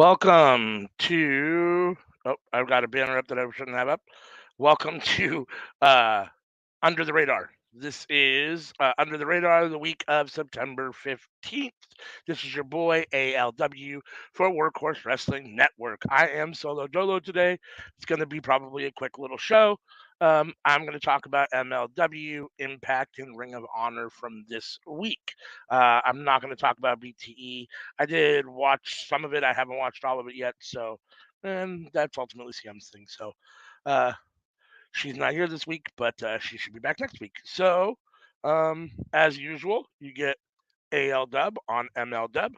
Welcome to. Oh, I've got a banner up that I shouldn't have up. Welcome to uh, Under the Radar. This is Under the Radar, the week of September 15th. This is your boy ALW for Workhorse Wrestling Network. I am Solo Dolo today. It's going to be probably a quick little show. I'm going to talk about MLW, Impact, and Ring of Honor from this week. I'm not going to talk about BTE. I did watch some of it. I haven't watched all of it yet. And that's ultimately CM's thing. Uh, she's not here this week, but she should be back next week. As usual, you get AL Dub on ML Dub.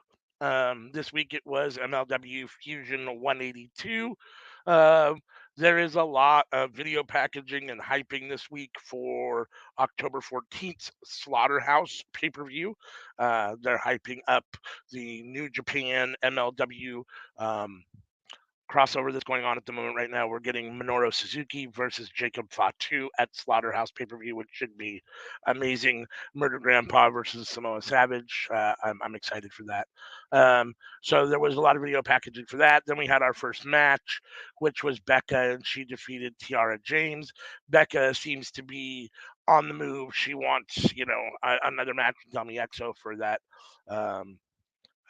This week it was MLW Fusion 182. Um, there is a lot of video packaging and hyping this week for October 14th Slaughterhouse pay per view. They're hyping up the New Japan MLW crossover that's going on at the moment right now. We're getting Minoru Suzuki versus Jacob Fatu at Slaughterhouse pay-per-view, which should be amazing. Murder Grandpa versus Samoa Savage. I'm excited for that. So there was a lot of video packaging for that. Then we had our first match, which was Becca, and she defeated Tiara James. Becca seems to be on the move. She wants, another match with Dummy EXO for that. I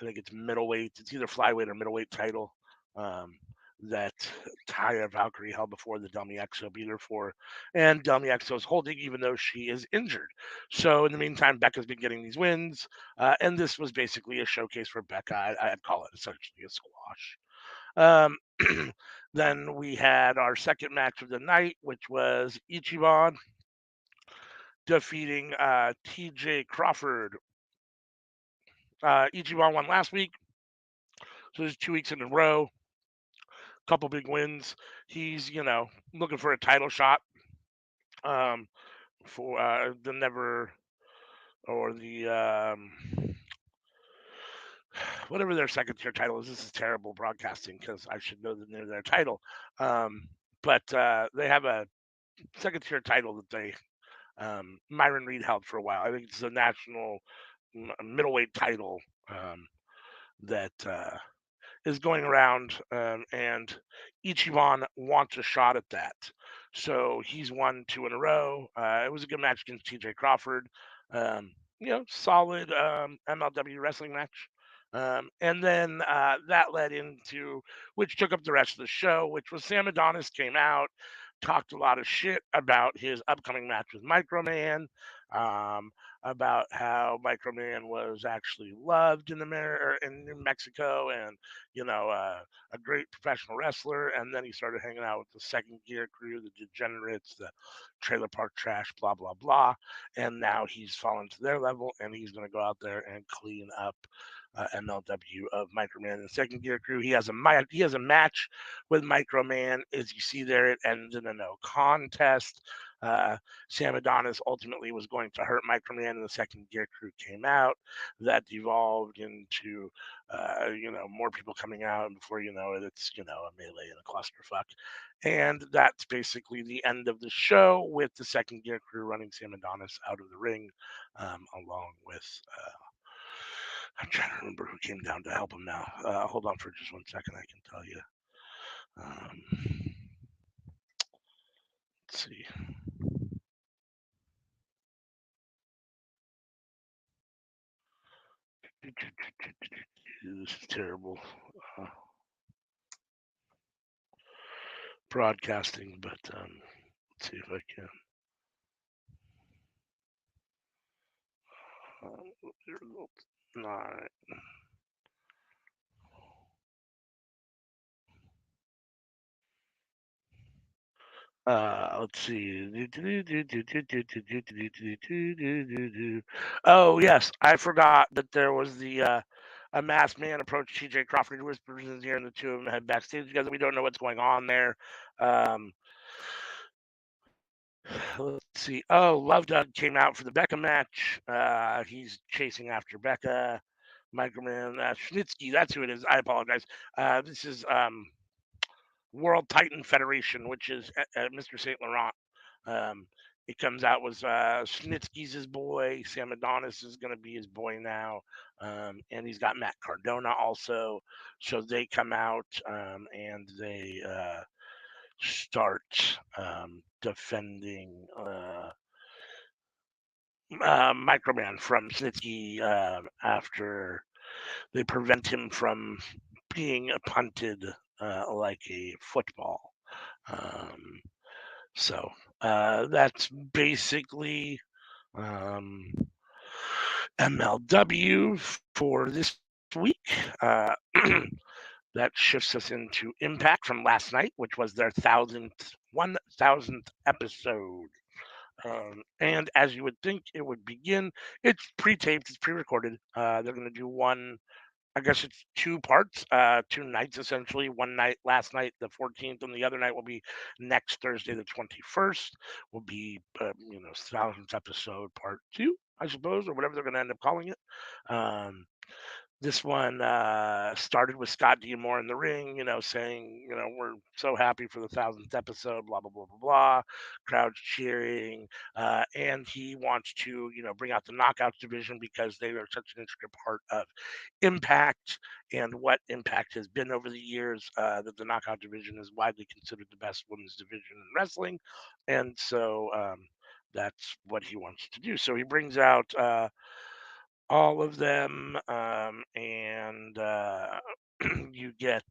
think it's middleweight. It's either flyweight or middleweight title. Um, that Taya Valkyrie held before the Dummy EXO beat her for, and Dummy EXO is holding even though she is injured. So in the meantime, Becca's been getting these wins, and this was basically a showcase for Becca. I'd call it essentially a squash. Then we had our second match of the night, which was Ichiban defeating TJ Crawford. Ichiban won last week, so there's 2 weeks in a row. Couple big wins. He's, looking for a title shot um, for the never or the whatever their second tier title is. This is terrible broadcasting because I should know the name of their title. But they have a second tier title that Myron Reed held for a while. I think it's the national middleweight title that is going around, and Ichiban wants a shot at that. So he's won 2 in a row. It was a good match against TJ Crawford. Solid MLW wrestling match. And then that led into, which took up the rest of the show, which was Sam Adonis came out, talked a lot of shit about his upcoming match with Microman, um, about how Microman was actually loved in in Mexico, and a great professional wrestler. And then he started hanging out with the second gear crew, the degenerates, the trailer park trash, blah blah blah. And now he's fallen to their level, and he's going to go out there and clean up MLW of Microman and the second gear crew. He has a match with Microman. As you see there, it ends in a no contest. Sam Adonis ultimately was going to hurt Microman, and the second gear crew came out. That devolved into, more people coming out, and before you know it, it's, a melee and a clusterfuck. And that's basically the end of the show, with the second gear crew running Sam Adonis out of the ring, along with. I'm trying to remember who came down to help him now. Hold on for just 1 second, I can tell you. Let's see. This is terrible broadcasting, but let's see if I can. Nine. Let's see. Oh yes, I forgot that there was a masked man approached TJ Crawford, who whispers in his ear, and the two of them head backstage together. We don't know what's going on there. Let's see. Oh, Love Doug came out for the Becca match. He's chasing after Becca. Microman Schnitsky, that's who it is. I apologize. This is World Titan Federation, which is Mr. Saint Laurent. Um, It comes out was Snitsky's his boy. Sam Adonis is going to be his boy now, and he's got Matt Cardona also. So they come out and they start defending Microman from Snitsky after they prevent him from being punted like a football. Um, so that's basically um, MLW for this week. That shifts us into Impact from last night, which was their 1000th episode. And as you would think it would begin, it's pre-taped, it's pre-recorded. They're going to do one, I guess it's two parts, 2 nights essentially. One night last night, the 14th, and the other night will be next Thursday, the 21st. Will be, 1000th episode part two, I suppose, or whatever they're going to end up calling it. Um, this one started with Scott D'Amore in the ring, saying, we're so happy for the 1000th episode, blah, blah, blah, blah, blah. Crowds cheering. And he wants to, bring out the Knockouts division because they are such an intricate part of Impact and what Impact has been over the years. That the Knockout division is widely considered the best women's division in wrestling. And so that's what he wants to do. So he brings out. All of them, and you get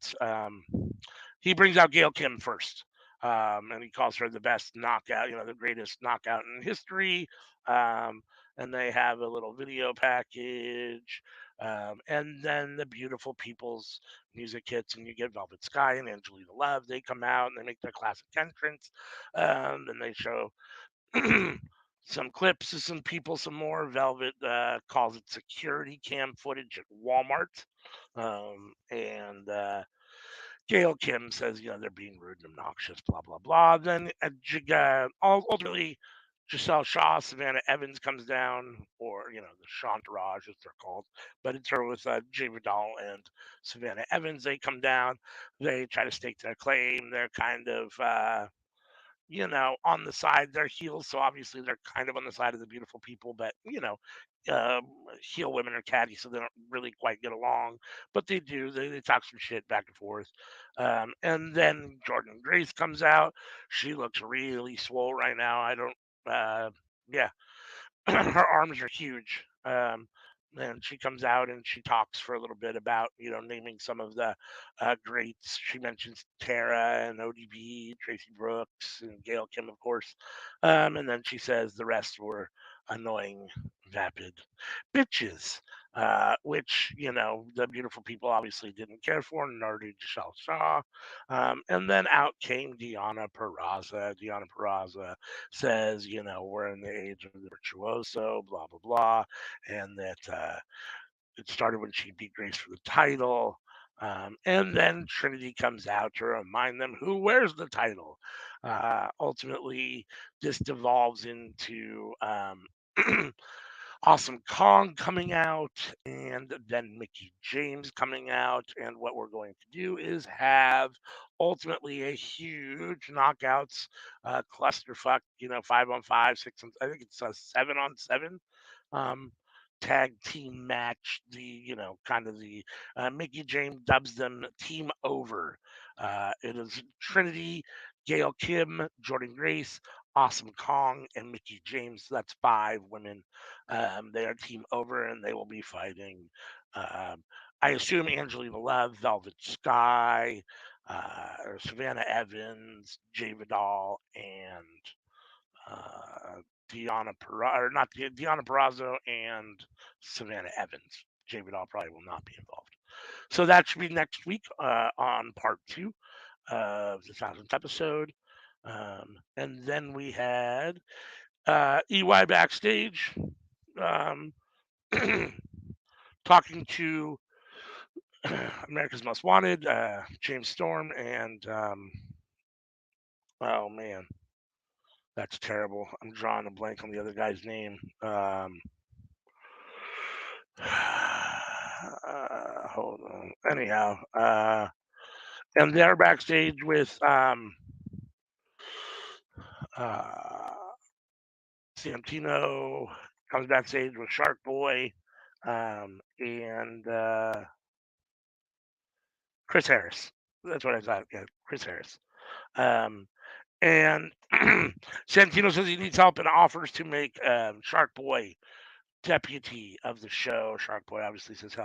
he brings out Gail Kim first, and he calls her the best knockout, the greatest knockout in history. Um, and they have a little video package, and then the beautiful people's music hits, and you get Velvet Sky and Angelina Love. They come out and they make their classic entrance, and they show some clips of some people, some more. Velvet calls it security cam footage at Walmart. And Gail Kim says, they're being rude and obnoxious, blah, blah, blah. Then ultimately, Giselle Shaw, Savannah Evans comes down, or, the Chantourage, as they're called. But it's her with Jay Vidal and Savannah Evans. They come down. They try to stake their claim. They're kind of on the side. They're heels, so obviously they're kind of on the side of the beautiful people, but um, heel women are catty, so they don't really quite get along. But they do. They talk some shit back and forth. And then Jordan Grace comes out. She looks really swole right now. I don't. Yeah, her arms are huge. And she comes out and she talks for a little bit about, naming some of the greats. She mentions Tara and ODB, Tracy Brooks, and Gail Kim, of course. And then she says the rest were annoying, vapid bitches. Which, the beautiful people obviously didn't care for, nor did Giselle Shaw. And then out came Deonna Purrazzo. Deonna Purrazzo says, we're in the age of the virtuoso, blah, blah, blah. And that it started when she beat Grace for the title. And then Trinity comes out to remind them who wears the title. Ultimately, this devolves into Awesome Kong coming out, and then Mickey James coming out. And what we're going to do is have ultimately a huge knockouts clusterfuck, 5-on-5, I think it's a 7-on-7 um, tag team match. Kind of the Mickey James dubs them Team Over. It is Trinity, Gail Kim, Jordan Grace, Awesome Kong, and Mickey James. So that's 5 women. They are Team Over, and they will be fighting. Um, I assume Angelina Love, Velvet Sky, or Savannah Evans, Jay Vidal, and uh, or not Deonna Purrazzo and Savannah Evans. Jay Vidal probably will not be involved. So that should be next week on part two of the 1000th episode. And then we had EY backstage um, talking to America's Most Wanted, James Storm, and oh man, that's terrible. I'm drawing a blank on the other guy's name. Hold on. Anyhow, and they're backstage with uh, Santino comes backstage with Shark Boy and Chris Harris. That's what I thought. Yeah, Chris Harris. Um, and Santino says he needs help and offers to make Shark Boy deputy of the show. Shark Boy obviously says,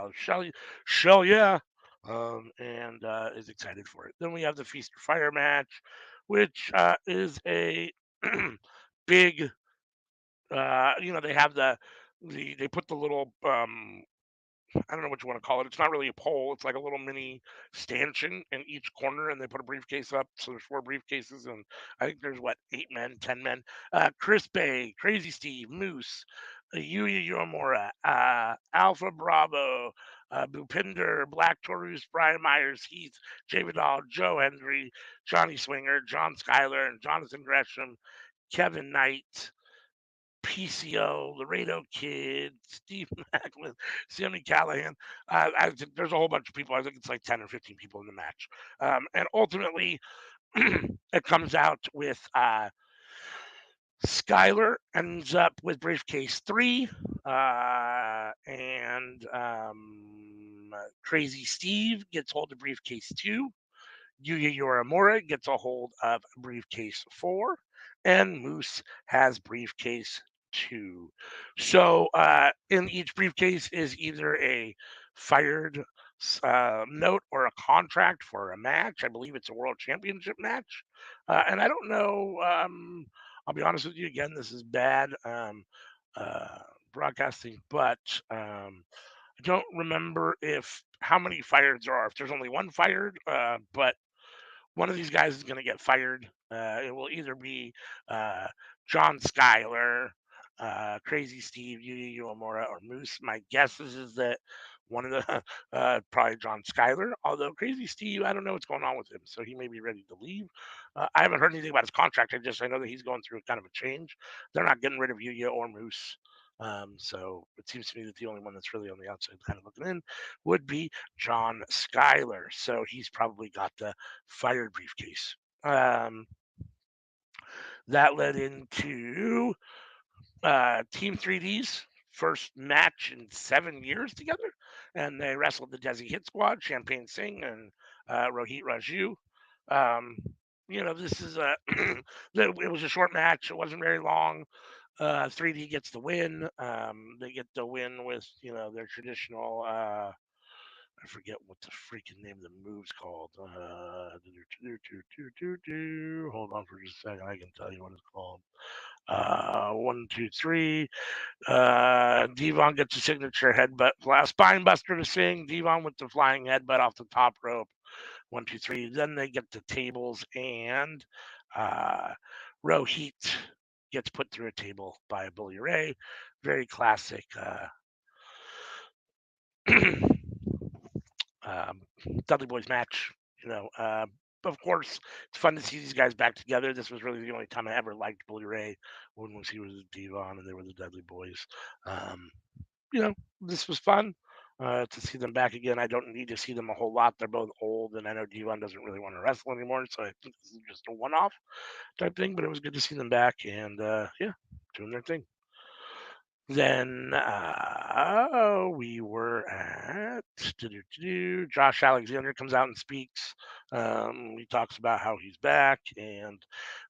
Shell, yeah," and is excited for it. Then we have the Feast or Fire match, which is a big. They have they put the little I don't know what you want to call it. It's not really a pole. It's like a little mini stanchion in each corner, and they put a briefcase up. So there's four briefcases, and I think there's what 8 men, 10 men. Chris Bay, Crazy Steve, Moose, Yuya Uemura, Alpha Bravo, Bupinder, Black Taurus, Brian Myers, Heath, Jay Vidal, Joe Hendry, Johnny Swinger, John Schuyler, and Jonathan Gresham, Kevin Knight. PCO, Laredo Kid, Steve Macklin, Sammy Callahan. There's a whole bunch of people. I think it's like 10 or 15 people in the match. And ultimately, it comes out with Skyler ends up with briefcase 3, and Crazy Steve gets hold of briefcase 2. Yuya Uemura gets a hold of briefcase 4, and Moose has briefcase 2. So in each briefcase is either a fired note or a contract for a match. I believe it's a world championship match. And I don't know. I'll be honest with you again, this is bad uh, broadcasting, but I don't remember if how many fired there are. If there's only one fired, but one of these guys is going to get fired. It will either be uh, John Schuyler, Crazy Steve, Yuya Uemura, or Moose. My guess is that one of the probably John Schuyler. Although Crazy Steve, I don't know what's going on with him, so he may be ready to leave. I haven't heard anything about his contract. I know that he's going through kind of a change. They're not getting rid of Yuya or Moose. So it seems to me that the only one that's really on the outside kind of looking in would be John Schuyler. So he's probably got the fired briefcase. Um, that led into Team 3D's first match in 7 years together, and they wrestled the Desi Hit Squad, Champagne Singh and Rohit Raju. Um, this is a it was a short match. It wasn't very long. 3D gets the win. They get the win with their traditional. I forget what the freaking name of the move's called. Hold on for just a second. I can tell you what it's called. 1, 2, 3. Devon gets a signature headbutt, spine buster to Sing. Devon with the flying headbutt off the top rope. 1, 2, 3. Then they get the tables, and Rohit gets put through a table by Bully Ray. Very classic. Um, Dudley Boys match. Of course, it's fun to see these guys back together. This was really the only time I ever liked Bully Ray when he was with Devon and they were the Dudley Boys. Um, this was fun to see them back again. I don't need to see them a whole lot. They're both old, and I know Devon doesn't really want to wrestle anymore, so I think this is just a one-off type thing. But it was good to see them back, and doing their thing. Then we were at Josh Alexander comes out and speaks. He talks about how he's back, and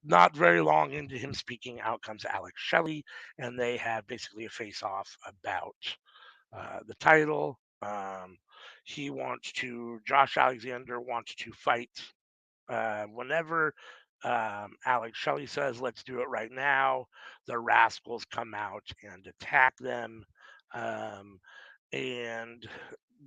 not very long into him speaking, out comes Alex Shelley, and they have basically a face-off about the title. Josh Alexander wants to fight whenever Alex Shelley says, "Let's do it right now," the Rascals come out and attack them. Um, and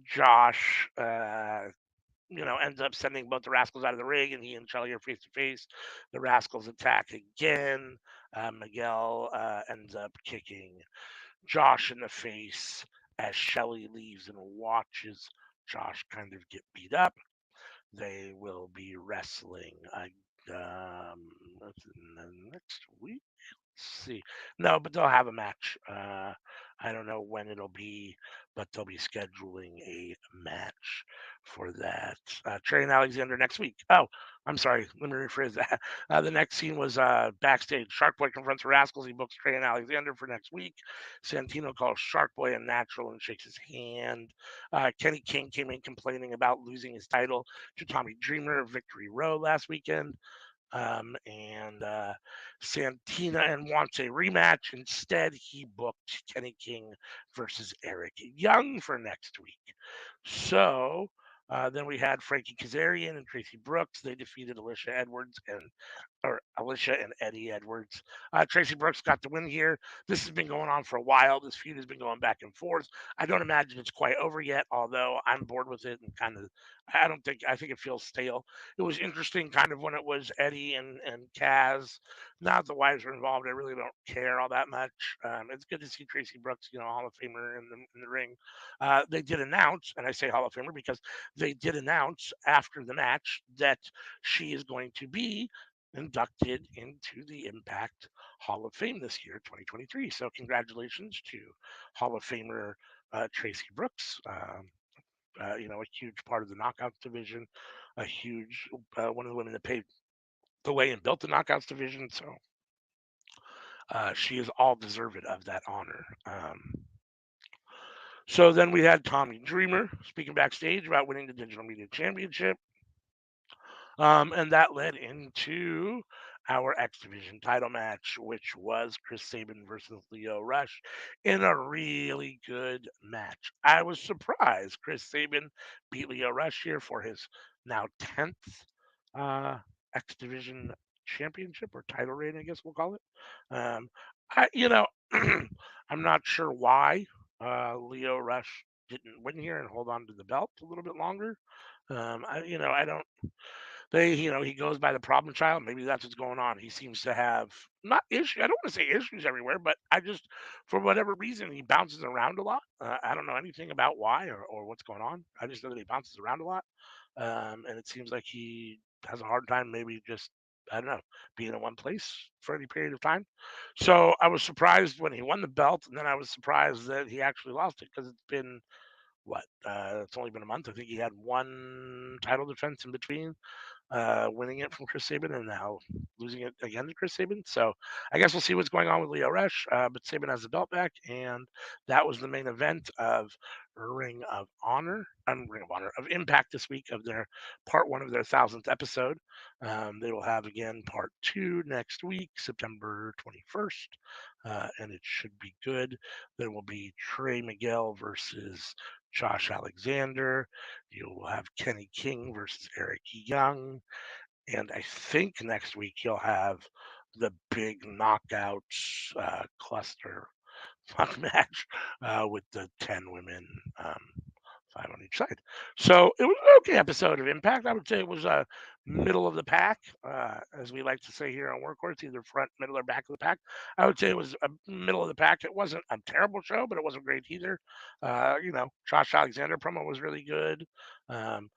Josh, ends up sending both the Rascals out of the ring, and he and Shelley are face to face. The Rascals attack again. Miguel ends up kicking Josh in the face as Shelley leaves and watches Josh kind of get beat up. They will be wrestling what's in the next week. Let's see. No, but they'll have a match I don't know when it'll be, but they'll be scheduling a match for that. Trey and Alexander next week. Oh, I'm sorry. Let me rephrase that. The next scene was backstage. Sharkboy confronts Rascals. He books Trey and Alexander for next week. Santino calls Sharkboy unnatural and shakes his hand. Kenny King came in complaining about losing his title to Tommy Dreamer at Victory Row last weekend. And Santina and wants a rematch. Instead, he booked Kenny King versus Eric Young for next week. So then we had Frankie Kazarian and Tracy Brooks. They defeated Alicia and Eddie Edwards. Tracy Brooks got the win here. This has been going on for a while. This feud has been going back and forth. I don't imagine it's quite over yet, although I'm bored with it and I think it feels stale. It was interesting kind of when it was Eddie and Kaz. Now that the wives are involved, I really don't care all that much. It's good to see Tracy Brooks, Hall of Famer in the ring. They did announce, and I say Hall of Famer because they did announce after the match that she is going to be inducted into the Impact Hall of Fame this year, 2023. So congratulations to Hall of Famer Tracy Brooks. A huge part of the Knockouts division, a huge one of the women that paved the way and built the Knockouts division. So she is all deserved of that honor. So then we had Tommy Dreamer speaking backstage about winning the Digital Media Championship. And that led into our X Division title match, which was Chris Sabin versus Leo Rush in a really good match. I was surprised Chris Sabin beat Leo Rush here for his now 10th uh, X Division championship or title reign, I guess we'll call it. Um, I'm not sure why Leo Rush didn't win here and hold on to the belt a little bit longer. I don't he goes by the problem child. Maybe that's what's going on. He seems to have not issue. I don't want to say issues everywhere, but for whatever reason, he bounces around a lot. I don't know anything about why or what's going on. I just know that he bounces around a lot, and it seems like he has a hard time. Maybe just I don't know being in one place for any period of time. So I was surprised when he won the belt, and then I was surprised that he actually lost it because it's been what? It's only been a month. I think he had one title defense in between winning it from Chris Sabin and now losing it again to Chris Sabin. So I guess we'll see what's going on with Leo Rush. But Sabin has the belt back, and that was the main event of Ring of Honor of Impact this week of their part one of their 1000th episode. They will have again part two next week, September 21st, and it should be good. There will be Trey Miguel versus Josh Alexander. You will have Kenny King versus Eric Young. And I think next week you'll have the big knockout cluster fuck match with the 10 women, um, five on each side. So it was an okay episode of Impact. I would say it was a middle of the pack, as we like to say here on Workhorse, either front, middle, or back of the pack. I would say it was a middle of the pack. It wasn't a terrible show, but it wasn't great either. Josh Alexander promo was really good. Um,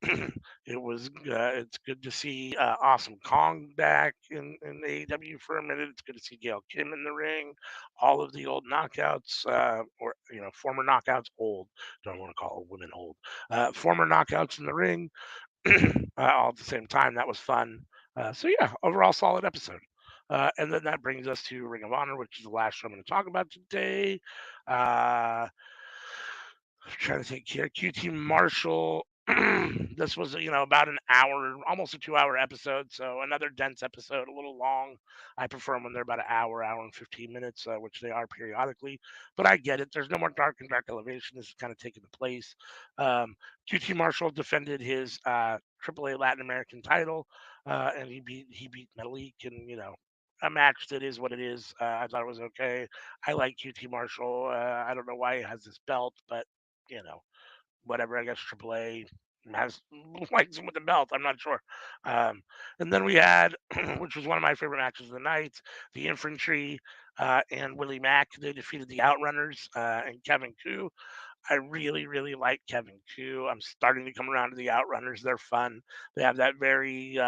it's good to see Awesome Kong back in AEW for a minute. It's good to see Gail Kim in the ring. All of the old knockouts, or former knockouts, old. Don't want to call women old. Former knockouts in the ring, all at the same time. That was fun. So yeah, overall solid episode. And then that brings us to Ring of Honor, which is the last show I'm going to talk about today. Uh, I'm trying to think here. QT Marshall. This was, about an hour, almost a 2 hour episode. So another dense episode, a little long. I prefer them when they're about an hour and 15 minutes, which they are periodically. But I get it. There's no more Dark and Dark Elevation. This is kind of taking the place. Um, QT Marshall defended his AAA Latin American title, and he beat Metalik, and a match that is what it is. I thought it was okay. I like QT Marshall. I don't know why he has this belt, but you know, whatever. I guess AAA has likes him with the belt. I'm not sure. Um, and then we had, which was one of my favorite matches of the night, the Infantry and Willie Mack. They defeated the Outrunners and Kevin Koo. I really, really like Kevin Koo. I'm starting to come around to the Outrunners. They're fun. They have that very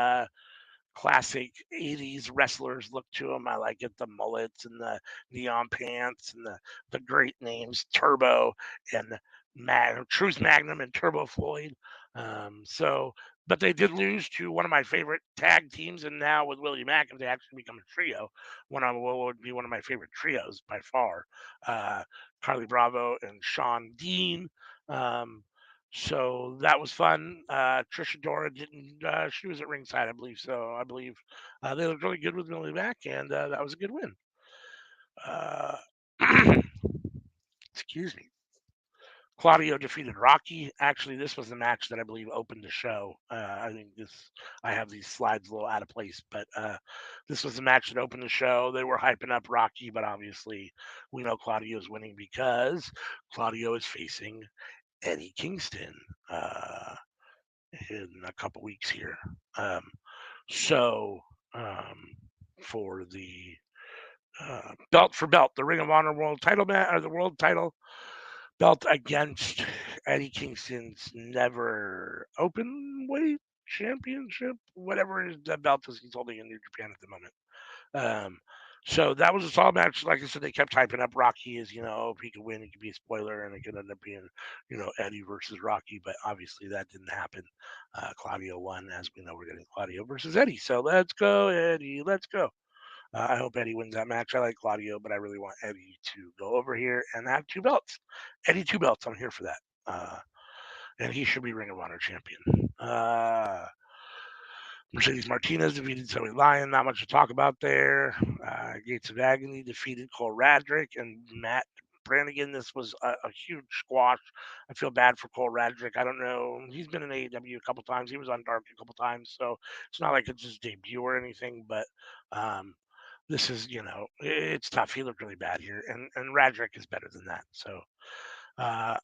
classic 80s wrestlers look to them. I like it, the mullets and the neon pants and the great names Turbo and Truth Magnum and Turbo Floyd. So, but they did lose to one of my favorite tag teams, and now with Willie Mack, if they actually become a trio, one of what would be one of my favorite trios by far. Uh, Carly Bravo and Sean Dean. Um, so that was fun. Trisha Dora didn't. She was at ringside, I believe. So I believe they looked really good with Millie back, and that was a good win. Uh, excuse me. Claudio defeated Rocky. Actually, this was the match that I believe opened the show. I think this. I have these slides a little out of place, but this was the match that opened the show. They were hyping up Rocky, but obviously we know Claudio's winning because Claudio is facing Eddie Kingston. In a couple weeks here. Um, so um, for the belt for belt, the Ring of Honor World Title match or the World Title belt against Eddie Kingston's never open weight championship, whatever is the belt is he's holding in New Japan at the moment. Um, so that was a solid match. Like I said, they kept hyping up Rocky as, if he could win, it could be a spoiler, and it could end up being, Eddie versus Rocky. But obviously that didn't happen. Claudio won. As we know, we're getting Claudio versus Eddie. So let's go, Eddie. Let's go. I hope Eddie wins that match. I like Claudio, but I really want Eddie to go over here and have two belts. Eddie, two belts. I'm here for that. And he should be Ring of Honor champion. Mercedes Martinez defeated Zoe Lyon. Not much to talk about there. Gates of Agony defeated Cole Radrick and Matt Brannigan. This was a huge squash. I feel bad for Cole Radrick. I don't know. He's been in AEW a couple times. He was on Dark a couple times, so it's not like it's his debut or anything. But um, this is, it's tough. He looked really bad here, and Radrick is better than that. So uh,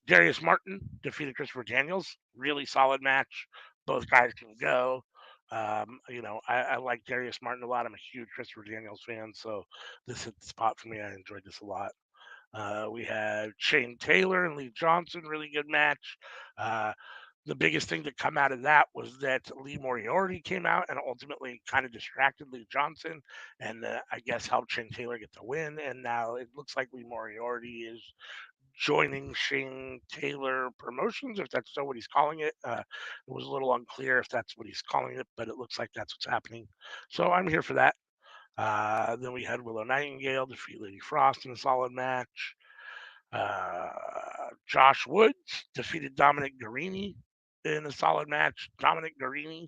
Darius Martin defeated Christopher Daniels. Really solid match. Both guys can go. I like Darius Martin a lot. I'm a huge Christopher Daniels fan, so this hit the spot for me. I enjoyed this a lot. We had Shane Taylor and Lee Johnson, really good match. Uh, the biggest thing to come out of that was that Lee Moriarty came out and ultimately kind of distracted Lee Johnson and I guess helped Shane Taylor get the win. And now it looks like Lee Moriarty is joining Shane Taylor Promotions, if that's still what he's calling it. It was a little unclear if that's what he's calling it, but it looks like that's what's happening. So I'm here for that. Then we had Willow Nightingale defeat Lady Frost in a solid match. Uh, Josh Woods defeated Dominic Guarini in a solid match. Dominic Guarini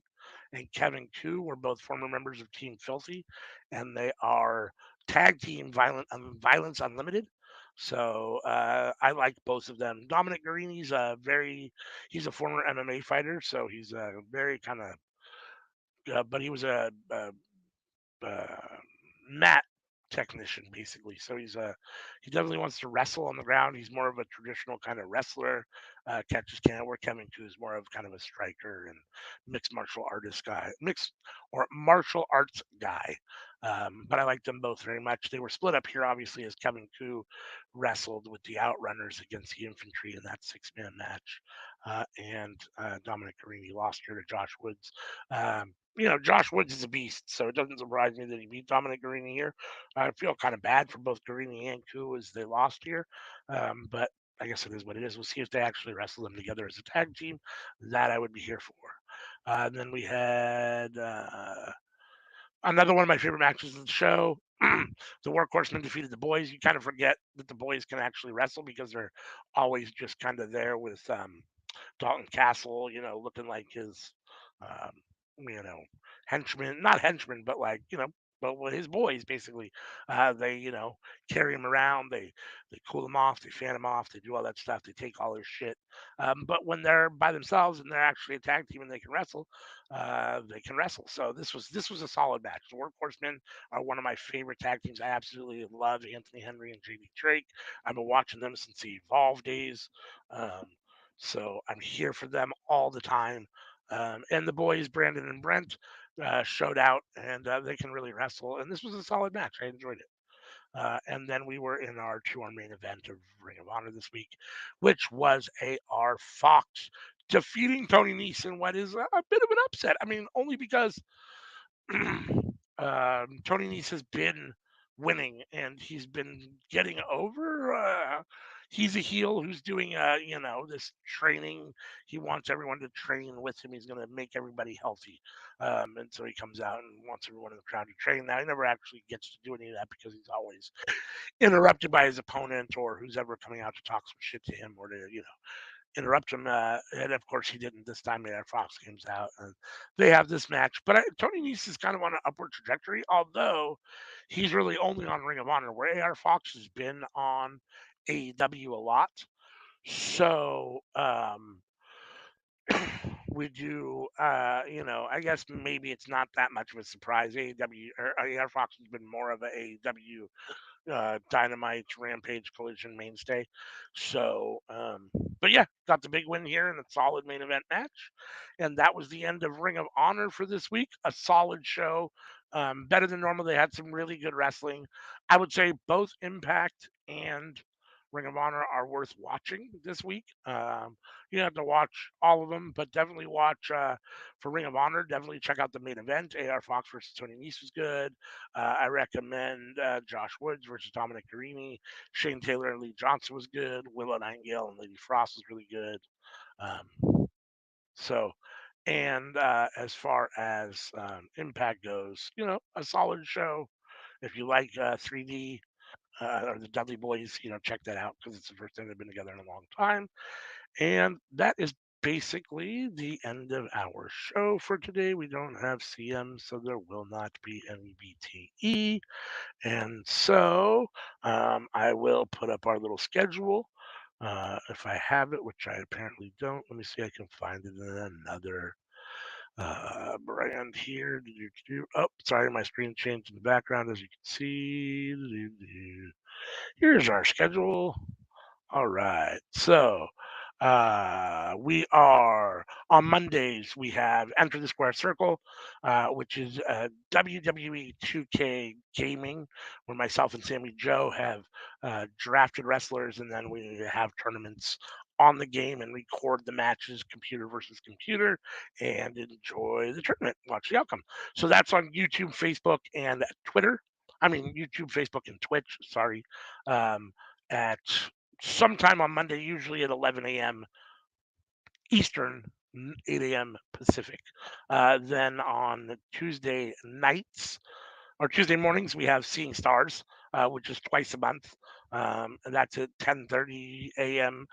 and Kevin Koo were both former members of Team Filthy, and they are tag team Violence Unlimited. So I like both of them. Dominic Guarini's he's a former MMA fighter, so he's a very kind of, but he was uh, mat technician basically. So he definitely wants to wrestle on the ground. He's more of a traditional kind of wrestler, catches can. Where Kevin Ku is more of kind of a striker and mixed or martial arts guy. But I like them both very much. They were split up here, obviously, as Kevin Ku wrestled with the Outrunners against the Infantry in that 6-man match, and Dominic Carini lost here to Josh Woods. Josh Woods is a beast, so it doesn't surprise me that he beat Dominic Guarini here. I feel kind of bad for both Guarini and Ku as they lost here, but I guess it is what it is. We'll see if they actually wrestle them together as a tag team. That I would be here for. And then we had another one of my favorite matches of the show. The Workhorsemen defeated the Boys. You kind of forget that the Boys can actually wrestle because they're always just kind of there with Dalton Castle, looking like his, um, you know, henchman, not henchman, but like, but with his boys basically. They, carry him around. They cool him off. They fan him off. They do all that stuff. They take all his shit. But when they're by themselves and they're actually a tag team and they can wrestle, they can wrestle. So this was a solid match. The Workhorsemen are one of my favorite tag teams. I absolutely love Anthony Henry and JD Drake. I've been watching them since the Evolve days. Um, so I'm here for them all the time. And the boys, Brandon and Brent, showed out and they can really wrestle. And this was a solid match. I enjoyed it. And then we were to our main event of Ring of Honor this week, which was AR Fox defeating Tony Nese in what is a bit of an upset. I mean, only because Tony Nese has been winning and he's been getting over. He's a heel who's doing, this training. He wants everyone to train with him. He's going to make everybody healthy. And so he comes out and wants everyone in the crowd to train. Now, he never actually gets to do any of that because he's always interrupted by his opponent or who's ever coming out to talk some shit to him or to, interrupt him. And of course, he didn't this time. Air Fox comes out and they have this match. But Tony Nese is kind of on an upward trajectory, although he's really only on Ring of Honor, where AR Fox has been on AEW a lot. So we do, I guess maybe it's not that much of a surprise. AEW or AR Fox has been more of a AEW Dynamite, Rampage, Collision mainstay. So, but yeah, got the big win here in a solid main event match. And that was the end of Ring of Honor for this week. A solid show, better than normal. They had some really good wrestling. I would say both Impact and Ring of Honor are worth watching this week. You don't have to watch all of them, but definitely watch for Ring of Honor. Definitely check out the main event. AR Fox versus Tony Nese was good. I recommend Josh Woods versus Dominic Garrini. Shane Taylor and Lee Johnson was good. Willow Nightingale and Lady Frost was really good. So, and as far as Impact goes, a solid show. If you like 3D or the Dudley Boys, check that out because it's the first time they've been together in a long time. And that is basically the end of our show for today. We don't have CM, so there will not be any BTE. And so I will put up our little schedule. If I have it, which I apparently don't, let me see. I can find it in another brand here. Oh, sorry, my screen changed in the background, as you can see. Here's our schedule. All right. So we are on Mondays. We have Enter the Square Circle, which is WWE 2K Gaming, where myself and Sammy Joe have drafted wrestlers, and then we have tournaments on the game and record the matches, computer versus computer, and enjoy the tournament. Watch the outcome. So that's on YouTube, Facebook, and Twitter. I mean, YouTube, Facebook, and Twitch. Sorry. At sometime on Monday, usually at 11 a.m. Eastern, 8 a.m. Pacific. Then on Tuesday nights or Tuesday mornings, we have Seeing Stars, which is twice a month. And that's at 10:30 a.m.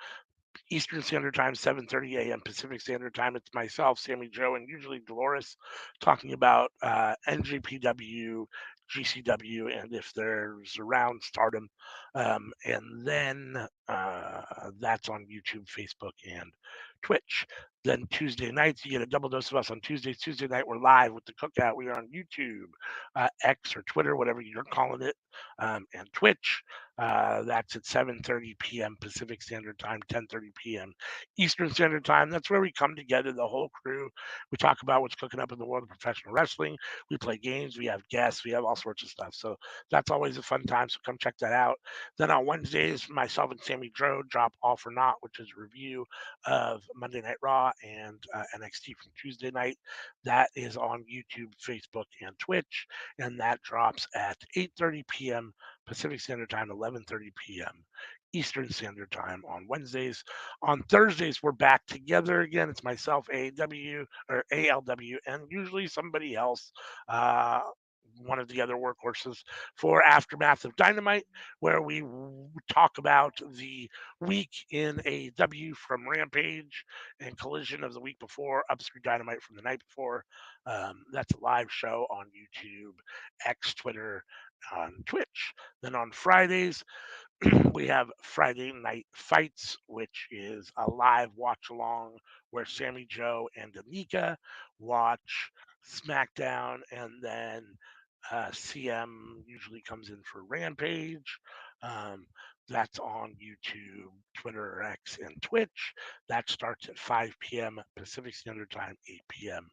Eastern Standard Time, 7:30 a.m. Pacific Standard Time. It's myself, Sammy Joe, and usually Dolores talking about NJPW, GCW, and if there's around Stardom. And then that's on YouTube, Facebook, and Twitch. Then Tuesday nights, you get a double dose of us on Tuesdays. Tuesday night, we're live with the Cookout. We are on YouTube, X or Twitter, whatever you're calling it, and Twitch. That's at 7:30 p.m. Pacific Standard Time, 10:30 p.m. Eastern Standard Time. That's where we come together, the whole crew. We talk about what's cooking up in the world of professional wrestling. We play games. We have guests. We have all sorts of stuff. So that's always a fun time. So come check that out. Then on Wednesdays, myself and Sammy Dro drop All for Naught, which is a review of Monday Night Raw and NXT from Tuesday night. That is on YouTube, Facebook, and Twitch, and that drops at 8:30 p.m. Pacific Standard Time, 11:30 p.m. Eastern Standard Time on Wednesdays. On Thursdays, we're back together again. It's myself, AW or ALW, and usually somebody else. One of the other workhorses for Aftermath of Dynamite, where we talk about the week in AEW from Rampage and Collision of the week before, up through Dynamite from the night before. That's a live show on YouTube, X, Twitter, on Twitch. Then on Fridays, we have Friday Night Fights, which is a live watch along where Sammy Joe and Anika watch SmackDown, and then CM usually comes in for Rampage. Um, that's on YouTube, Twitter, X, and Twitch. That starts at 5 p.m. Pacific Standard Time, 8 p.m.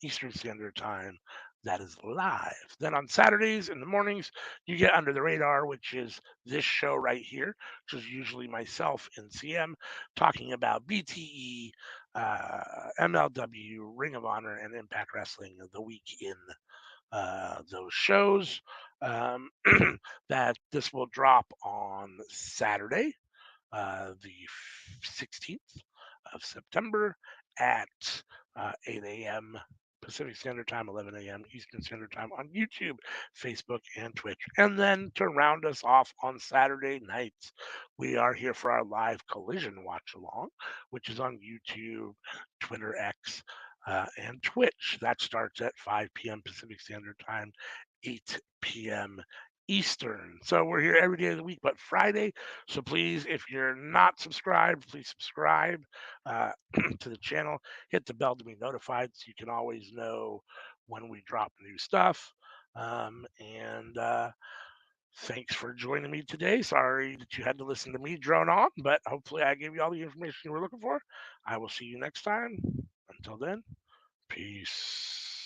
Eastern Standard Time. That is live. Then on Saturdays in the mornings, you get Under the Radar, which is this show right here, which is usually myself and CM talking about BTE, MLW, Ring of Honor, and Impact Wrestling of the week in those shows. Um, that this will drop on Saturday, the 16th of September at 8 a.m. Pacific Standard Time, 11 a.m. Eastern Standard Time on YouTube, Facebook, and Twitch. And then to round us off on Saturday nights, we are here for our live Collision Watch Along, which is on YouTube, Twitter X, and Twitch. That starts at 5 p.m. Pacific Standard Time, 8 p.m. Eastern. So we're here every day of the week, but Friday. So please, if you're not subscribed, please subscribe to the channel. Hit the bell to be notified so you can always know when we drop new stuff. And thanks for joining me today. Sorry that you had to listen to me drone on, but hopefully I gave you all the information you were looking for. I will see you next time. Until then, peace.